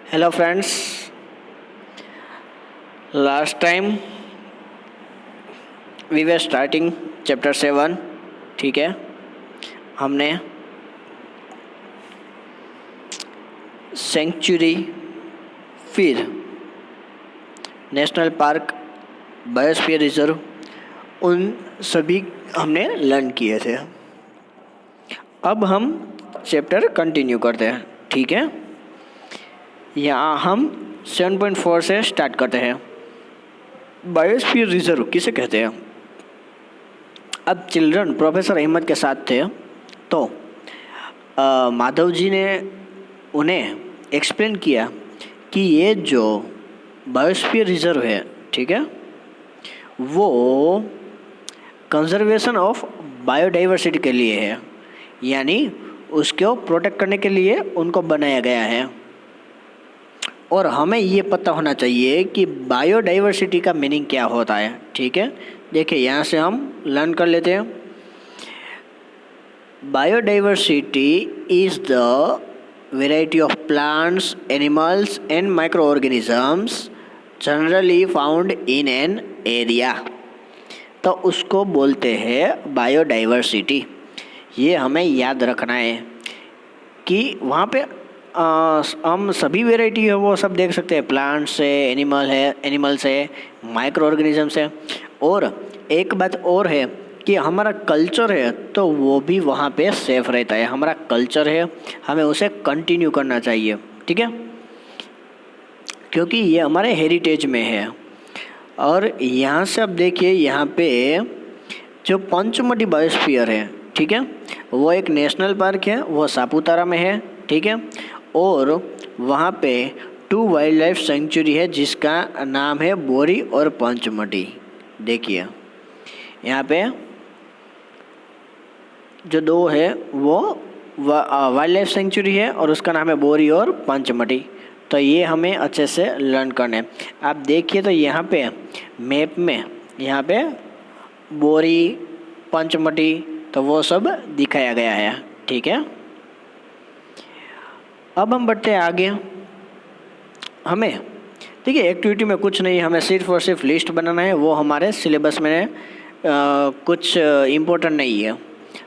Hello friends, last time we were starting chapter 7। ठीक है, हमने सेंचुरी, फिर नेशनल पार्क, बायोस्फीयर रिजर्व, उन सभी हमने लर्न किए थे। अब हम चैप्टर कंटिन्यू करते हैं। ठीक है, यहाँ हम 7.4 से स्टार्ट करते हैं। बायोस्फीयर रिजर्व किसे कहते हैं? अब चिल्ड्रन प्रोफेसर अहमद के साथ थे, तो माधव जी ने उन्हें एक्सप्लेन किया कि ये जो बायोस्फीयर रिजर्व है, ठीक है, वो कंजर्वेशन ऑफ बायोडाइवर्सिटी के लिए है, यानी उसको प्रोटेक्ट करने के लिए उनको बनाया गया है। और हमें ये पता होना चाहिए कि बायोडाइवर्सिटी का मीनिंग क्या होता है। ठीक है, देखिए यहाँ से हम लर्न कर लेते हैं। Biodiversity is the variety of plants, animals and micro organisms generally found in an area, तो उसको बोलते हैं बायोडाइवर्सिटी। ये हमें याद रखना है कि वहाँ पे हम सभी वेराइटी है वो सब देख सकते हैं। प्लांट्स है, एनिमल्स है, माइक्रो ऑर्गेनिजम्स है। और एक बात और है कि हमारा कल्चर है तो वो भी वहाँ पे सेफ रहता है। हमारा कल्चर है, हमें उसे कंटिन्यू करना चाहिए। ठीक है, क्योंकि ये हमारे हेरिटेज में है। और यहाँ से अब देखिए, यहाँ पे जो पंचमढ़ी बायोस्फीयर है, ठीक है, वो एक नेशनल पार्क है, वो सापुतारा में है। ठीक है, और वहाँ पे 2 वाइल्ड लाइफ सेंचुरी है जिसका नाम है बोरी और पंचमढ़ी। देखिए यहाँ पे जो 2 है वो वाइल्ड लाइफ सेंचुरी है और उसका नाम है बोरी और पंचमढ़ी। तो ये हमें अच्छे से लर्न करना है। आप देखिए तो यहाँ पे मैप में यहाँ पे बोरी, पंचमढ़ी, तो वो सब दिखाया गया है। ठीक है, अब हम बढ़ते हैं आगे। हमें देखिए एक्टिविटी में कुछ नहीं, हमें सिर्फ और सिर्फ लिस्ट बनाना है। वो हमारे सिलेबस में कुछ इम्पोर्टेंट नहीं है।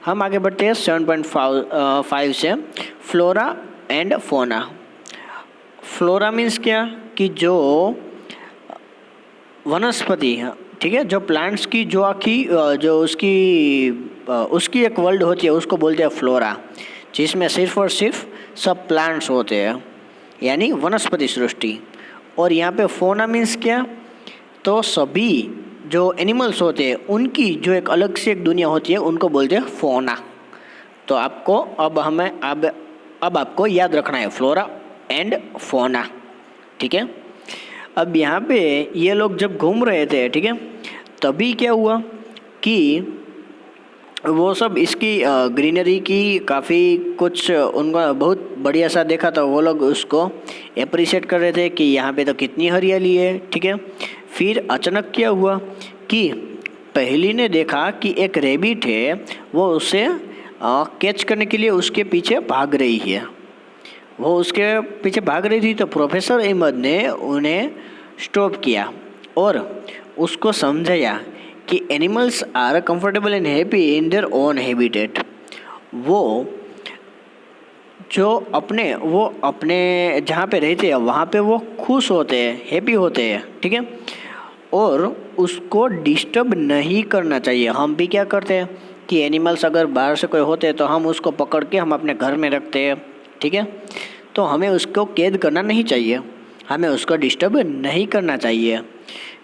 हम आगे बढ़ते हैं 7.5 से फ्लोरा एंड फोना। फ्लोरा मीन्स क्या कि जो वनस्पति है, ठीक है, जो प्लांट्स की जो आखी जो उसकी एक वर्ल्ड होती है, उसको बोलते हैं फ्लोरा, जिसमें सिर्फ और सिर्फ सब प्लांट्स होते हैं, यानी वनस्पति सृष्टि। और यहाँ पे फोना मीन्स क्या, तो सभी जो एनिमल्स होते हैं उनकी जो एक अलग से एक दुनिया होती है, उनको बोलते हैं फोना। तो आपको अब आपको याद रखना है फ्लोरा एंड फोना। ठीक है, अब यहाँ पे ये लोग जब घूम रहे थे, ठीक है, तभी क्या हुआ कि वो सब इसकी ग्रीनरी की काफ़ी कुछ उनका बहुत बढ़िया सा देखा, तो वो लोग उसको अप्रिशिएट कर रहे थे कि यहाँ पे तो कितनी हरियाली है। ठीक है, फिर अचानक क्या हुआ कि पहली ने देखा कि एक रैबिट है, वो उसे कैच करने के लिए उसके पीछे भाग रही है। वो उसके पीछे भाग रही थी, तो प्रोफेसर अहमद ने उन्हें स्टॉप किया और उसको समझाया कि animals are comfortable and happy in their own habitat. वो अपने जहाँ पे रहते हैं वहाँ पे वो खुश होते हैं, हैप्पी होते हैं। ठीक है, और उसको डिस्टर्ब नहीं करना चाहिए। हम भी क्या करते हैं कि एनिमल्स अगर बाहर से कोई होते हैं तो हम उसको पकड़ के हम अपने घर में रखते हैं। ठीक है, तो हमें उसको कैद करना नहीं चाहिए, हमें उसको डिस्टर्ब नहीं करना चाहिए।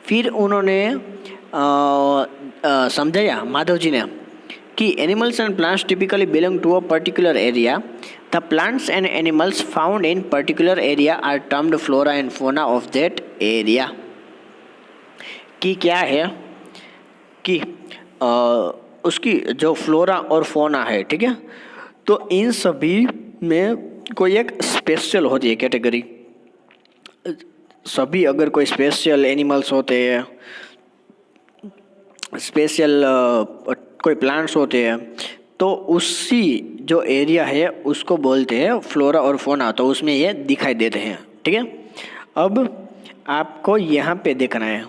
फिर उन्होंने समझाया माधव जी ने कि animals and plants typically belong to a particular area. The plants and animals found in particular area are termed flora and fauna of that area. कि क्या है कि उसकी जो फ्लोरा और फोना है, ठीक है, तो इन सभी में कोई एक स्पेशल होती है कैटेगरी। सभी अगर कोई स्पेशल एनिमल्स होते हैं, स्पेशल कोई प्लांट्स होते हैं, तो उसी जो एरिया है उसको बोलते हैं फ्लोरा और फोना, तो उसमें ये दिखाई देते हैं। ठीक है। अब आपको यहाँ पे देखना है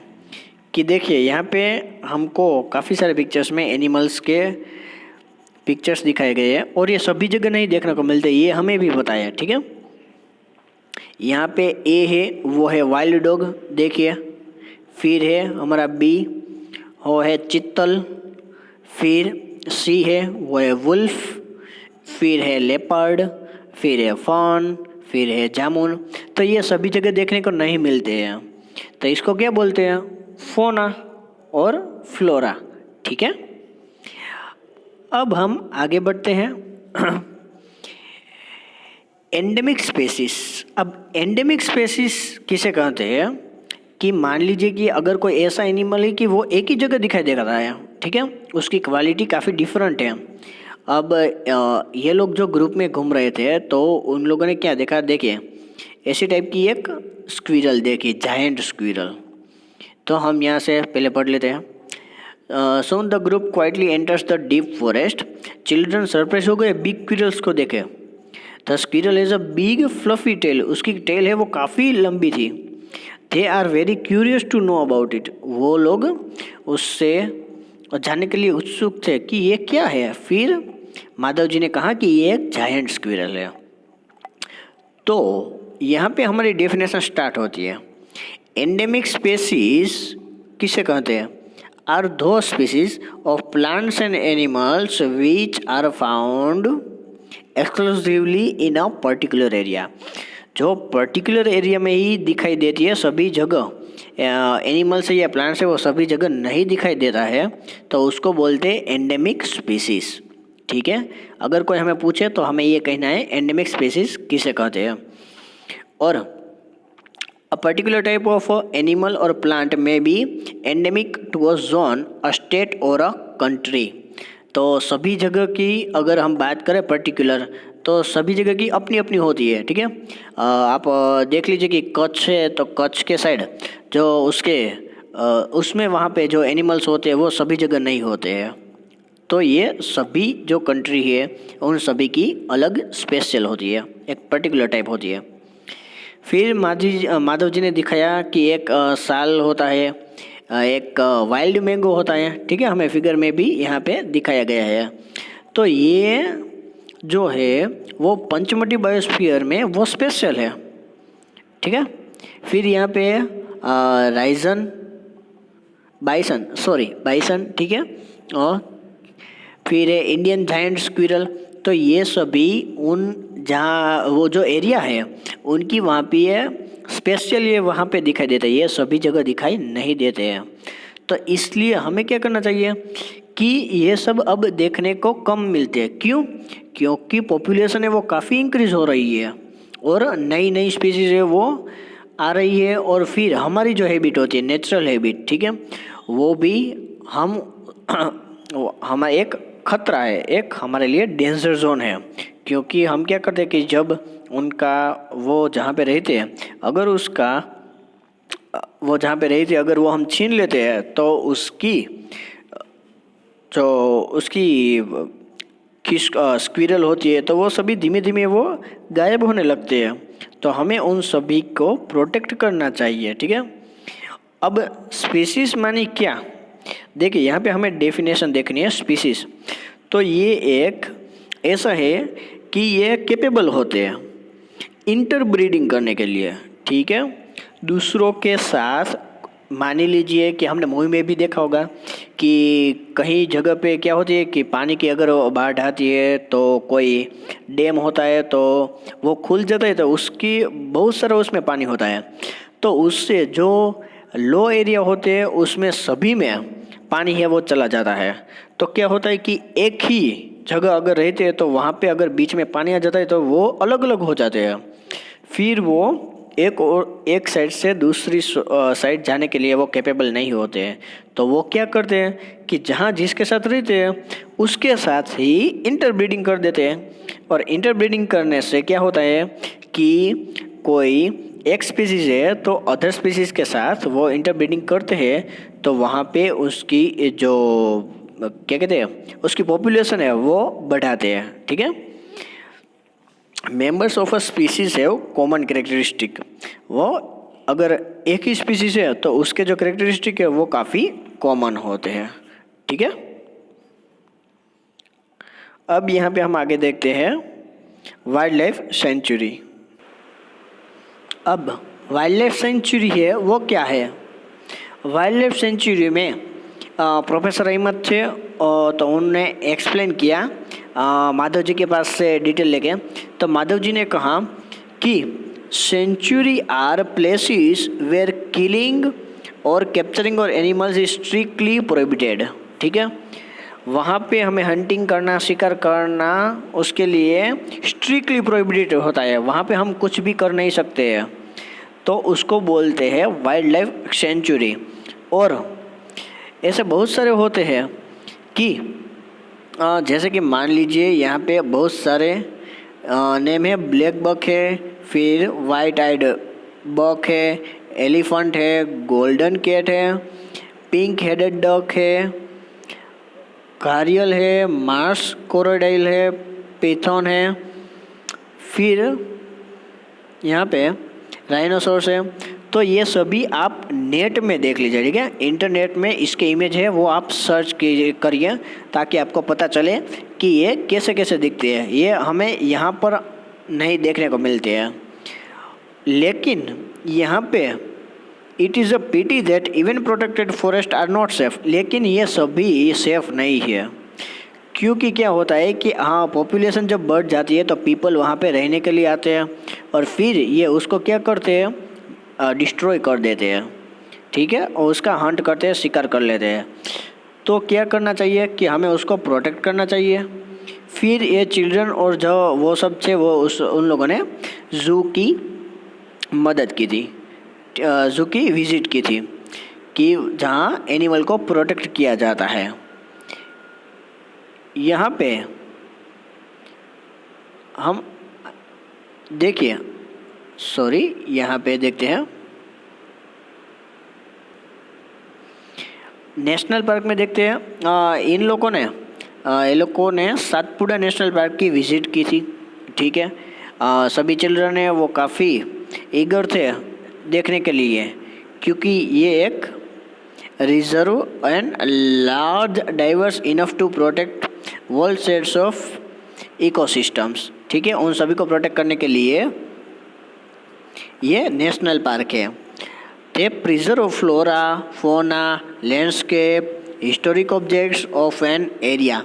कि देखिए यहाँ पे हमको काफ़ी सारे पिक्चर्स में एनिमल्स के पिक्चर्स दिखाए गए हैं और ये सभी जगह नहीं देखने को मिलते, ये हमें भी पता है, ठीक है। यहाँ पे ए है, वो है वाइल्ड डॉग, देखिए। फिर है हमारा बी, वो है चित्तल। फिर सी है, वो है वुल्फ। फिर है लेपर्ड। फिर है फॉन। फिर है जामुन। तो ये सभी जगह देखने को नहीं मिलते हैं, तो इसको क्या बोलते हैं? फोना और फ्लोरा, ठीक है। अब हम आगे बढ़ते हैं। Endemic species. अब एंडेमिक स्पेसिस किसे कहते हैं कि मान लीजिए कि अगर कोई ऐसा एनिमल है कि वो एक ही जगह दिखाई दे रहा है, ठीक है, उसकी क्वालिटी काफ़ी डिफरेंट है। अब ये लोग जो ग्रुप में घूम रहे थे तो उन लोगों ने क्या देखा, देखिए ऐसी टाइप की एक स्क्विरल देखी, जायंट स्क्विरल। तो हम यहाँ से पहले पढ़ लेते हैं। Soon the group quietly enters the deep forest. Children surprise हो गए बिग स्क्विरल्स को देखे। The squirrel is a big fluffy tail. उसकी टेल है वो काफ़ी लंबी थी। They are very curious to know about it. वो लोग उससे जानने के लिए उत्सुक थे कि ये क्या है। फिर माधव जी ने कहा कि ये एक जायंट स्क्विरल है। तो यहाँ पे हमारी डेफिनेशन स्टार्ट होती है। एंडेमिक स्पेसीज किसे कहते हैं? Are those species of plants and animals which are found exclusively in a particular area. जो पर्टिकुलर एरिया में ही दिखाई देती है, सभी जगह एनिमल्स या प्लांट्स है वो सभी जगह नहीं दिखाई देता है, तो उसको बोलते हैं एंडेमिक स्पीसीज, ठीक है। अगर कोई हमें पूछे तो हमें ये कहना है एंडेमिक स्पीसीज किसे कहते हैं। और a particular type of animal और plant may be endemic to a zone, a state और अ कंट्री। तो सभी जगह की अगर हम बात करें पर्टिकुलर, तो सभी जगह की अपनी अपनी होती है, ठीक है। आप देख लीजिए कि कच्छ है तो कच्छ के साइड जो उसके उसमें वहाँ पे जो एनिमल्स होते हैं वो सभी जगह नहीं होते हैं। तो ये सभी जो कंट्री है उन सभी की अलग स्पेशल होती है, एक पर्टिकुलर टाइप होती है। फिर माधव जी ने दिखाया कि एक साल होता है, एक वाइल्ड मैंगो होता है, ठीक है। हमें फिगर में भी यहाँ पे दिखाया गया है। तो ये जो है वो पंचमटी बायोस्फीयर में वो स्पेशल है, ठीक है। फिर यहाँ पे बाइसन, ठीक है। और फिर है इंडियन जायंट स्क्विरल। तो ये सभी उन जहाँ वो जो एरिया है उनकी वहाँ पे स्पेशल ये वहाँ पे दिखाई देता है, ये सभी जगह दिखाई नहीं देते हैं। तो इसलिए हमें क्या करना चाहिए कि ये सब अब देखने को कम मिलते हैं। क्यों? क्योंकि पॉपुलेशन है वो काफ़ी इंक्रीज हो रही है और नई नई स्पीसीज है वो आ रही है। और फिर हमारी जो हैबिट होती है, नेचुरल हैबिट, ठीक है, वो भी हमारा एक खतरा है, एक हमारे लिए डेंजर जोन है। क्योंकि हम क्या करते हैं कि जब उनका वो जहाँ पे रहते हैं, अगर अगर वो हम छीन लेते हैं तो उसकी स्क्विरल होती है तो वो सभी धीमे धीमे वो गायब होने लगते हैं। तो हमें उन सभी को प्रोटेक्ट करना चाहिए, ठीक है। अब स्पीसीज मानी क्या? देखिए यहाँ पे हमें डेफिनेशन देखनी है स्पीसीज। तो ये एक ऐसा है कि ये कैपेबल होते हैं इंटरब्रीडिंग करने के लिए, ठीक है, दूसरों के साथ। मान लीजिए कि हमने मूवी में भी देखा होगा कि कहीं जगह पे क्या होती है कि पानी की अगर बाढ़ आती है तो कोई डैम होता है तो वो खुल जाता है, तो उसकी बहुत सारा उसमें पानी होता है। तो उससे जो लो एरिया होते हैं उसमें सभी में पानी है वो चला जाता है। तो क्या होता है कि एक ही जगह अगर रहते हैं तो वहाँ पे अगर बीच में पानी आ जाता है तो वो अलग अलग हो जाते हैं। फिर वो एक साइड से दूसरी साइड जाने के लिए वो कैपेबल नहीं होते हैं। तो वो क्या करते हैं कि जहाँ जिसके साथ रहते हैं उसके साथ ही इंटरब्रीडिंग कर देते हैं। और इंटरब्रीडिंग करने से क्या होता है कि कोई एक स्पीसीज है तो अदर स्पीसीज के साथ वो इंटरब्रीडिंग करते हैं, तो वहाँ पे उसकी जो क्या कहते हैं उसकी पॉपुलेशन है वो बढ़ाते हैं, ठीक है। मेंबर्स ऑफ अ स्पीसीज है वो कॉमन कैरेक्टरिस्टिक, वो अगर एक ही स्पीसीज है तो उसके जो कैरेक्टरिस्टिक है वो काफ़ी कॉमन होते हैं। ठीक है, अब यहाँ पे हम आगे देखते हैं वाइल्ड लाइफ सेंचुरी। अब वाइल्ड लाइफ सेंचुरी है वो क्या है? वाइल्ड लाइफ सेंचुरी में प्रोफेसर अहमद थे तो उन्होंने एक्सप्लेन किया माधव जी के पास से डिटेल लेके। तो माधव जी ने कहा कि sanctuary are places where killing और कैप्चरिंग और एनिमल्स इज स्ट्रिक्टली प्रोहिबिटेड। ठीक है, वहाँ पे हमें हंटिंग करना, शिकार करना उसके लिए स्ट्रिक्टली प्रोहिबिटेड होता है, वहाँ पे हम कुछ भी कर नहीं सकते हैं, तो उसको बोलते हैं वाइल्ड लाइफ सेंचुरी। और ऐसे बहुत सारे होते हैं कि जैसे कि मान लीजिए यहाँ पे बहुत सारे नेम है, ब्लैक बक है, फिर वाइट आइड बक है, एलिफेंट है, गोल्डन कैट है, पिंक हेडेड डक है, घारियल है, मार्स क्रोकोडाइल है, पिथॉन है, फिर यहाँ पे राइनोसोरस है। तो ये सभी आप नेट में देख लीजिए। ठीक है, इंटरनेट में इसके इमेज है वो आप सर्च करिए ताकि आपको पता चले कि ये कैसे कैसे दिखते हैं। ये हमें यहाँ पर नहीं देखने को मिलते हैं, लेकिन यहाँ पे it is a pity that even protected forest are not safe. लेकिन ये सभी सेफ नहीं है, क्योंकि क्या होता है कि हाँ, पॉपुलेशन जब बढ़ जाती है तो पीपल वहाँ पे रहने के लिए आते हैं और फिर ये उसको क्या करते हैं, डिस्ट्रॉय कर देते हैं। ठीक है, और उसका हंट करते हैं, शिकार कर लेते हैं। तो क्या करना चाहिए कि हमें उसको प्रोटेक्ट करना चाहिए। फिर ये चिल्ड्रन और जो वो सब थे वो उन लोगों ने जू की मदद की थी, जू की विजिट की थी कि जहाँ एनिमल को प्रोटेक्ट किया जाता है। यहाँ पे हम देखिए, यहाँ पे देखते हैं नेशनल पार्क में देखते हैं इन लोगों ने सातपुड़ा नेशनल पार्क की विजिट की थी। ठीक है, सभी चिल्ड्रन है वो काफ़ी ईगर थे देखने के लिए, क्योंकि ये एक reserve and large diverse enough to protect world sets of ecosystems. ठीक है, उन सभी को प्रोटेक्ट करने के लिए ये नेशनल पार्क है। दे प्रिजर्व फ्लोरा, फोना, landscape, historic objects of an area.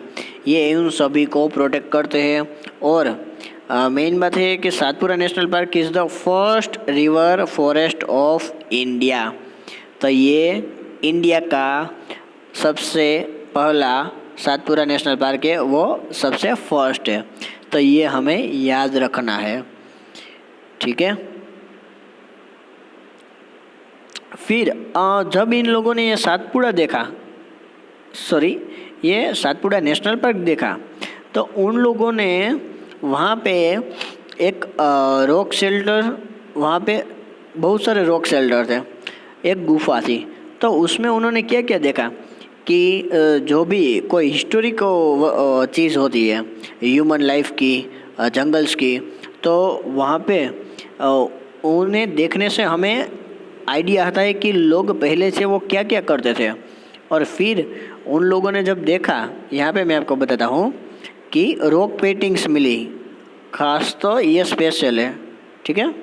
ये उन सभी को प्रोटेक्ट करते हैं। और मेन बात है कि Satpura national park is the first river forest of India. तो ये इंडिया का सबसे पहला सातपुरा नेशनल पार्क है, वो सबसे फर्स्ट है। तो ये हमें याद रखना है। ठीक है, फिर जब इन लोगों ने ये सातपुड़ा नेशनल पार्क देखा, तो उन लोगों ने वहाँ पे एक रॉक शेल्टर, वहाँ पे बहुत सारे रॉक शेल्टर थे, एक गुफा थी। तो उसमें उन्होंने क्या क्या देखा कि जो भी कोई हिस्टोरिक चीज़ होती है ह्यूमन लाइफ की, जंगल्स की, तो वहाँ पे उन्हें देखने से हमें आइडिया आता है कि लोग पहले से वो क्या क्या करते थे। और फिर उन लोगों ने जब देखा, यहाँ पे मैं आपको बताता हूँ कि रॉक पेंटिंग्स मिली, खास तो ये स्पेशल है। ठीक है,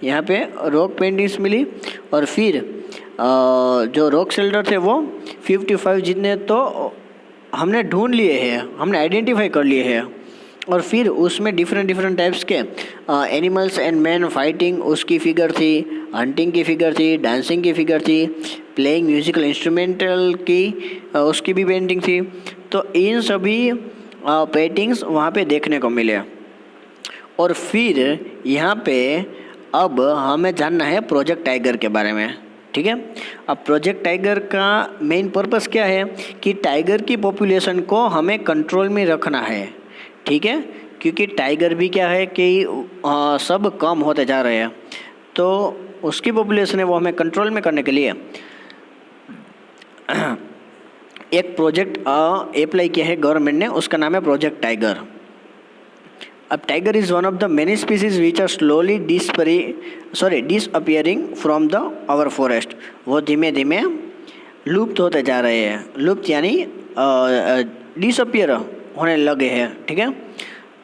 यहाँ पे रॉक पेंटिंग्स मिली और फिर जो रॉक शेल्टर थे वो 55 जितने तो हमने ढूंढ लिए हैं, हमने आइडेंटिफाई कर लिए हैं। और फिर उसमें डिफरेंट टाइप्स के एनिमल्स एंड मैन फाइटिंग उसकी फिगर थी, हंटिंग की फिगर थी, डांसिंग की फिगर थी, प्लेइंग म्यूजिकल इंस्ट्रूमेंटल की उसकी भी पेंटिंग थी। तो इन सभी पेंटिंग्स वहाँ पे देखने को मिले। और फिर यहाँ पे अब हमें जानना है प्रोजेक्ट टाइगर के बारे में। ठीक है, अब प्रोजेक्ट टाइगर का मेन पर्पस क्या है कि टाइगर की पॉपुलेशन को हमें कंट्रोल में रखना है। ठीक है, क्योंकि टाइगर भी क्या है कि सब कम होते जा रहे हैं, तो उसकी पॉपुलेशन है वो हमें कंट्रोल में करने के लिए एक प्रोजेक्ट अप्लाई किया है गवर्नमेंट ने, उसका नाम है प्रोजेक्ट टाइगर। अब tiger is one of the many species which are slowly disappearing from the our forest. वो धीमे धीमे लुप्त होते जा रहे हैं, लुप्त यानी डिसअपियर होने लगे हैं, ठीक है।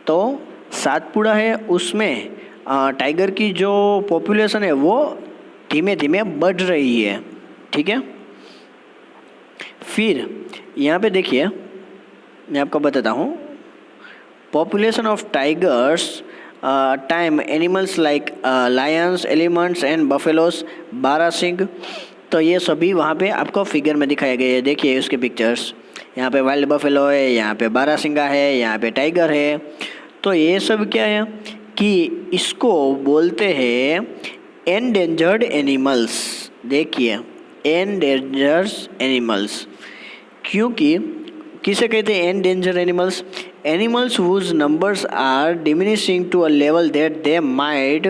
तो सातपुड़ा है, उसमें टाइगर की जो पॉपुलेशन है वो धीमे धीमे बढ़ रही है, ठीक है। फिर यहाँ पे देखिए, मैं आपको बताता हूँ, population of tigers time animals like lions, elephants and buffaloes, barasingha, तो ये सभी वहाँ पे आपको फिगर में दिखाए गए हैं। देखिए उसके पिक्चर्स, यहाँ पे वाइल्ड बफेलो है, यहाँ पे बारहसिंगा है, यहाँ पे टाइगर है। तो ये सब क्या है कि इसको बोलते हैं एंडेंजर्ड एनिमल्स। देखिए एंडेंजर्ड एनिमल्स, क्योंकि किसे कहते हैं endangered animals? Animals whose numbers are diminishing to a level that they might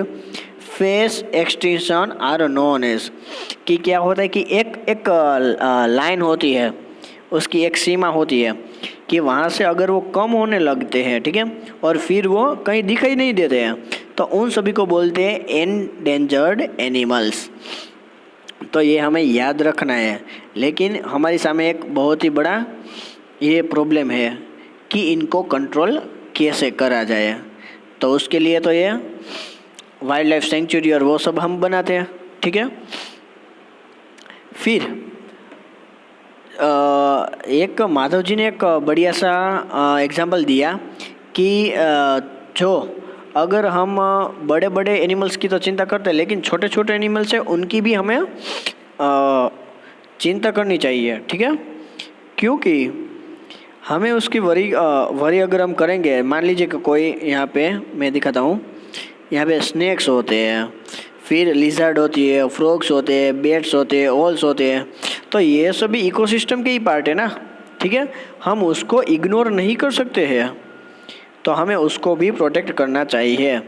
face extinction are known as, कि क्या होता है कि एक लाइन होती है, उसकी एक सीमा होती है कि वहाँ से अगर वो कम होने लगते हैं, ठीक है, और फिर वो कहीं दिखाई नहीं देते हैं, तो उन सभी को बोलते हैं एंडेंजर्ड एनिमल्स। तो ये हमें याद रखना है। लेकिन हमारे सामने एक बहुत ही बड़ा ये प्रॉब्लम है कि इनको कंट्रोल कैसे करा जाए। तो उसके लिए तो ये वाइल्ड लाइफ सेंचुरी और वो सब हम बनाते हैं, ठीक है। फिर एक माधव जी ने एक बढ़िया सा एग्जाम्पल दिया कि जो अगर हम बड़े बड़े एनिमल्स की तो चिंता करते हैं, लेकिन छोटे छोटे एनिमल्स हैं उनकी भी हमें चिंता करनी चाहिए, ठीक है। क्योंकि हमें उसकी वरी अगर हम करेंगे, मान लीजिए कि कोई, यहाँ पे मैं दिखाता हूँ, यहाँ पे स्नेक्स होते हैं, फिर लिजर्ड होती है, फ्रॉग्स होते हैं, बेट्स होते हैं, ओल्स होते हैं, तो ये सभी इकोसिस्टम के ही पार्ट है ना, ठीक है। हम उसको इग्नोर नहीं कर सकते हैं, तो हमें उसको भी प्रोटेक्ट करना चाहिए।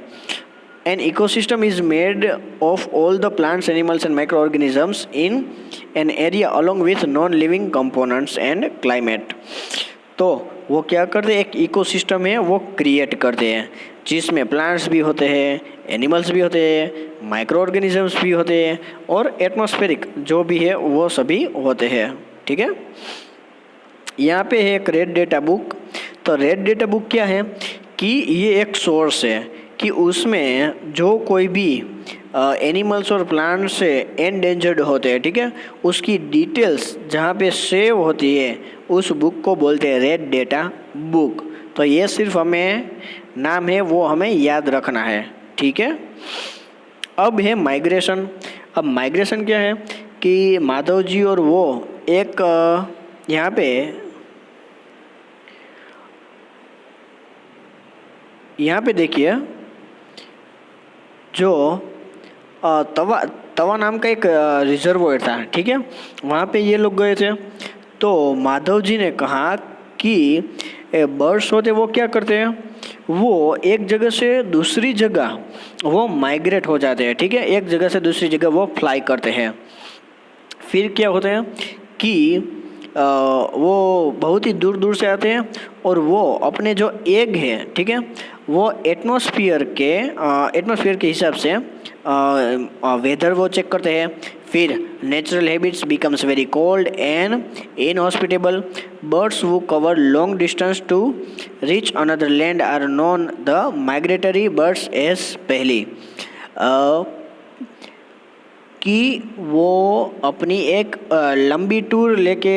An ecosystem is made of all the plants, animals and microorganisms in an area along with non-living components and climate। तो वो क्या करते हैं, एक इकोसिस्टम है वो क्रिएट करते हैं, जिसमें प्लांट्स भी होते हैं, एनिमल्स भी होते हैं, माइक्रो ऑर्गेनिजम्स भी होते हैं, और एटमॉस्फेरिक जो भी है वो सभी होते हैं, ठीक है। यहाँ पे है एक रेड डेटा बुक। तो रेड डेटा बुक क्या है कि ये एक सोर्स है कि उसमें जो कोई भी एनिमल्स और प्लांट्स से एंडेंजर्ड होते हैं, ठीक है, उसकी डिटेल्स जहाँ पे सेव होती है उस बुक को बोलते हैं रेड डेटा बुक। तो ये सिर्फ हमें नाम है वो हमें याद रखना है, ठीक है। अब है माइग्रेशन। अब माइग्रेशन क्या है कि माधव जी और वो एक यहाँ पे देखिए, जो तवा नाम का एक रिजर्वोयर था, ठीक है, वहाँ पे ये लोग गए थे। तो माधव जी ने कहा कि बर्ड्स होते वो क्या करते हैं, वो एक जगह से दूसरी जगह वो माइग्रेट हो जाते हैं, ठीक है, एक जगह से दूसरी जगह वो फ्लाई करते हैं। फिर क्या होता है कि वो बहुत ही दूर दूर से आते हैं और वो अपने जो एग है, ठीक है, वो एटमॉस्फेयर के हिसाब से वेदर वो चेक करते हैं। फिर natural habits becomes very cold and inhospitable. Birds वो cover long distance to reach another land are known the migratory birds as पहली, कि वो अपनी एक लंबी टूर लेके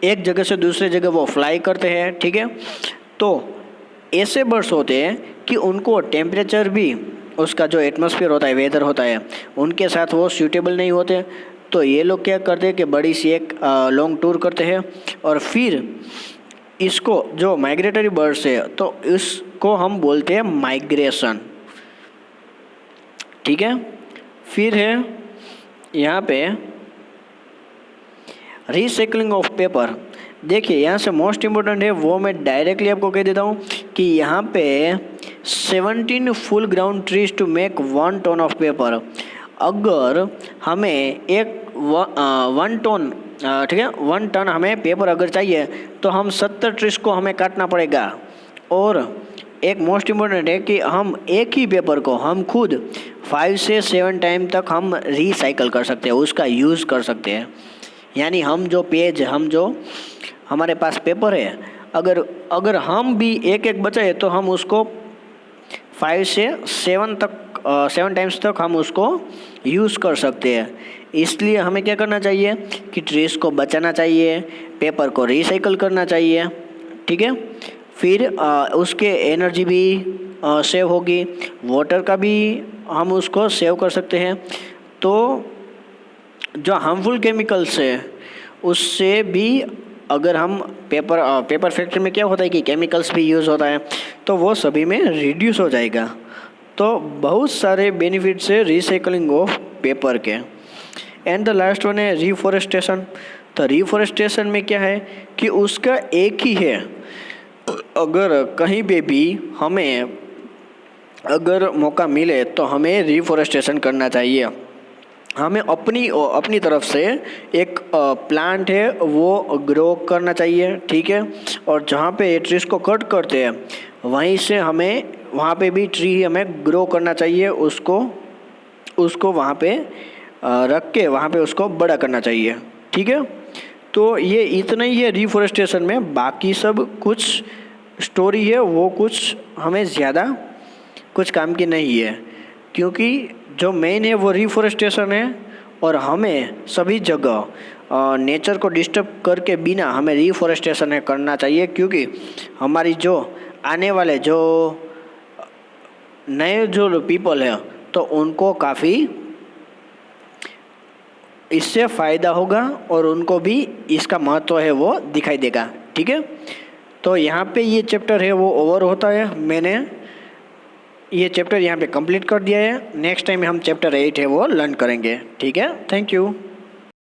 एक जगह से दूसरे जगह वो फ्लाई करते हैं, ठीक है। तो ऐसे बर्ड्स होते हैं कि उनको टेम्परेचर भी, उसका जो एटमॉस्फेयर होता है, वेदर होता है, उनके साथ वो सूटेबल नहीं होते। तो ये लोग क्या करते हैं कि बड़ी सी एक लॉन्ग टूर करते हैं और फिर इसको जो माइग्रेटरी बर्ड्स है तो इसको हम बोलते हैं माइग्रेशन, ठीक है। फिर है यहाँ पे रिसाइकलिंग ऑफ पेपर। देखिए यहाँ से मोस्ट इम्पोर्टेंट है वो मैं डायरेक्टली आपको कह देता हूँ कि यहाँ पे 17 full grown trees to make 1 ton of paper. अगर हमें एक 1 टन, ठीक है, 1 टन हमें पेपर अगर चाहिए तो हम 70 ट्रीज को हमें काटना पड़ेगा, और एक मोस्ट इम्पोर्टेंट है कि हम एक ही पेपर को हम खुद 5 से 7 टाइम तक हम रिसाइकल कर सकते हैं, उसका यूज़ कर सकते हैं। यानी हम जो हमारे पास पेपर है, अगर हम भी एक बचाए तो हम उसको 5 से 7 टाइम्स तक हम उसको यूज़ कर सकते हैं। इसलिए हमें क्या करना चाहिए कि ट्रीज़ को बचाना चाहिए, पेपर को रिसाइकल करना चाहिए, ठीक है। फिर उसके एनर्जी भी सेव होगी, वाटर का भी हम उसको सेव कर सकते हैं। तो जो हार्मफुल केमिकल्स है उससे भी अगर हम पेपर फैक्ट्री में क्या होता है कि केमिकल्स भी यूज़ होता है, तो वो सभी में रिड्यूस हो जाएगा। तो बहुत सारे बेनिफिट्स है रिसाइकलिंग ऑफ पेपर के। एंड द लास्ट वन है रिफॉरेस्टेशन। तो रिफॉरेस्टेशन में क्या है कि उसका एक ही है, अगर कहीं पे भी हमें अगर मौका मिले तो हमें रिफॉरेस्टेशन करना चाहिए। हमें अपनी तरफ से एक प्लांट है वो ग्रो करना चाहिए, ठीक है। और जहाँ पे ट्रीज को कट करते हैं वहीं से हमें वहाँ पे भी ट्री हमें ग्रो करना चाहिए, उसको वहाँ पे रख के वहाँ पे उसको बड़ा करना चाहिए, ठीक है। तो ये इतना ही है रिफॉरेस्टेशन में। बाकी सब कुछ स्टोरी है वो कुछ हमें ज़्यादा कुछ काम की नहीं है, क्योंकि जो मेन है वो रिफॉरेस्टेशन है। और हमें सभी जगह नेचर को डिस्टर्ब करके बिना हमें रिफॉरेस्टेशन करना चाहिए, क्योंकि हमारी जो आने वाले जो नए जो पीपल है तो उनको काफ़ी इससे फ़ायदा होगा और उनको भी इसका महत्व है वो दिखाई देगा, ठीक है। तो यहाँ पे ये चैप्टर है वो ओवर होता है। मैंने ये चैप्टर यहाँ पे कंप्लीट कर दिया है। नेक्स्ट टाइम हम चैप्टर 8 है वो लर्न करेंगे, ठीक है। Thank you.